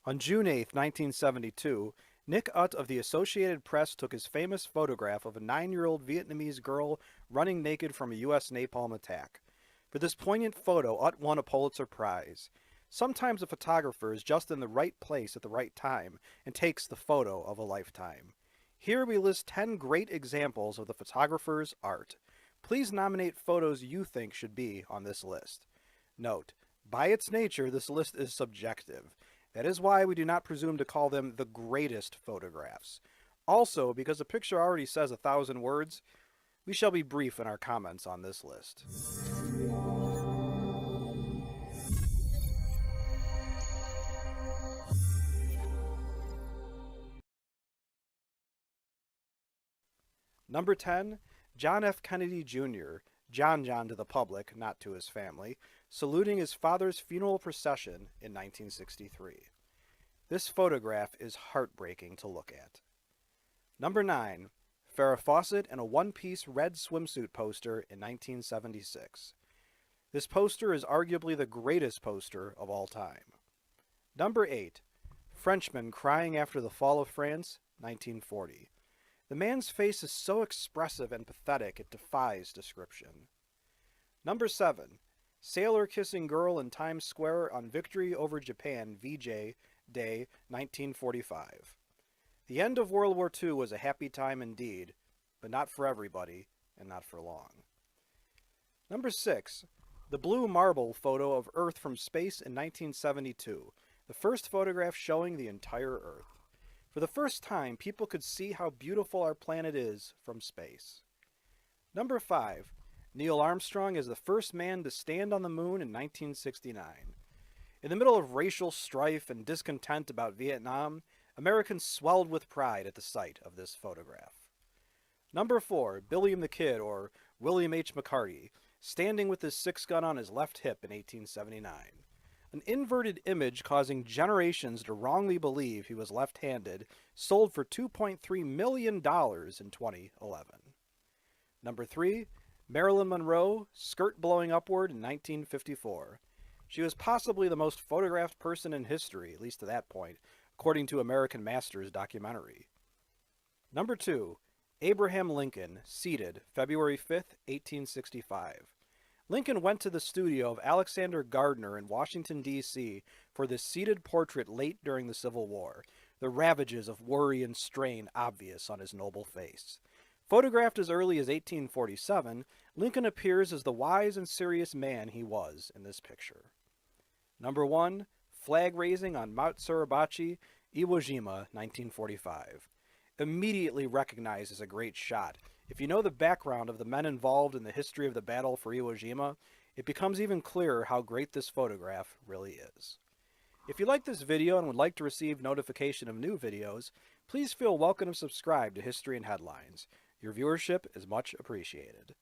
On June 8, 1972, Nick Ut of the Associated Press took his famous photograph of a 9-year-old Vietnamese girl running naked from a U.S. napalm attack. For this poignant photo, Ut won a Pulitzer Prize. Sometimes a photographer is just in the right place at the right time and takes the photo of a lifetime. Here we list 10 great examples of the photographer's art. Please nominate photos you think should be on this list. Note, by its nature, this list is subjective. That is why we do not presume to call them the greatest photographs. Also, because a picture already says 1,000 words, we shall be brief in our comments on this list. Number 10, John F. Kennedy Jr., John to the public, not to his family, saluting his father's funeral procession in 1963. This photograph is heartbreaking to look at. Number 9, Farrah Fawcett in a one-piece red swimsuit poster in 1976. This poster is arguably the greatest poster of all time. Number 8, Frenchman crying after the fall of France, 1940. The man's face is so expressive and pathetic it defies description. Number 7, Sailor kissing girl in Times Square on Victory over Japan VJ Day 1945. The end of World War II was a happy time indeed, but not for everybody, and not for long. Number 6, the blue marble photo of Earth from space in 1972, the first photograph showing the entire Earth. For the first time, people could see how beautiful our planet is from space. Number 5, Neil Armstrong is the first man to stand on the moon in 1969. In the middle of racial strife and discontent about Vietnam, Americans swelled with pride at the sight of this photograph. Number 4, Billiam the Kid, or William H. McCarty, standing with his 6-gun on his left hip in 1879. An inverted image causing generations to wrongly believe he was left-handed, sold for $2.3 million in 2011. Number 3, Marilyn Monroe, skirt blowing upward in 1954. She was possibly the most photographed person in history, at least to that point, according to American Masters documentary. Number 2, Abraham Lincoln, seated, February 5th, 1865. Lincoln went to the studio of Alexander Gardner in Washington, D.C. for this seated portrait late during the Civil War, the ravages of worry and strain obvious on his noble face. Photographed as early as 1847, Lincoln appears as the wise and serious man he was in this picture. Number 1, flag raising on Mount Suribachi, Iwo Jima, 1945. Immediately recognized as a great shot. If you know the background of the men involved in the history of the battle for Iwo Jima, it becomes even clearer how great this photograph really is. If you like this video and would like to receive notification of new videos, please feel welcome to subscribe to History and Headlines. Your viewership is much appreciated.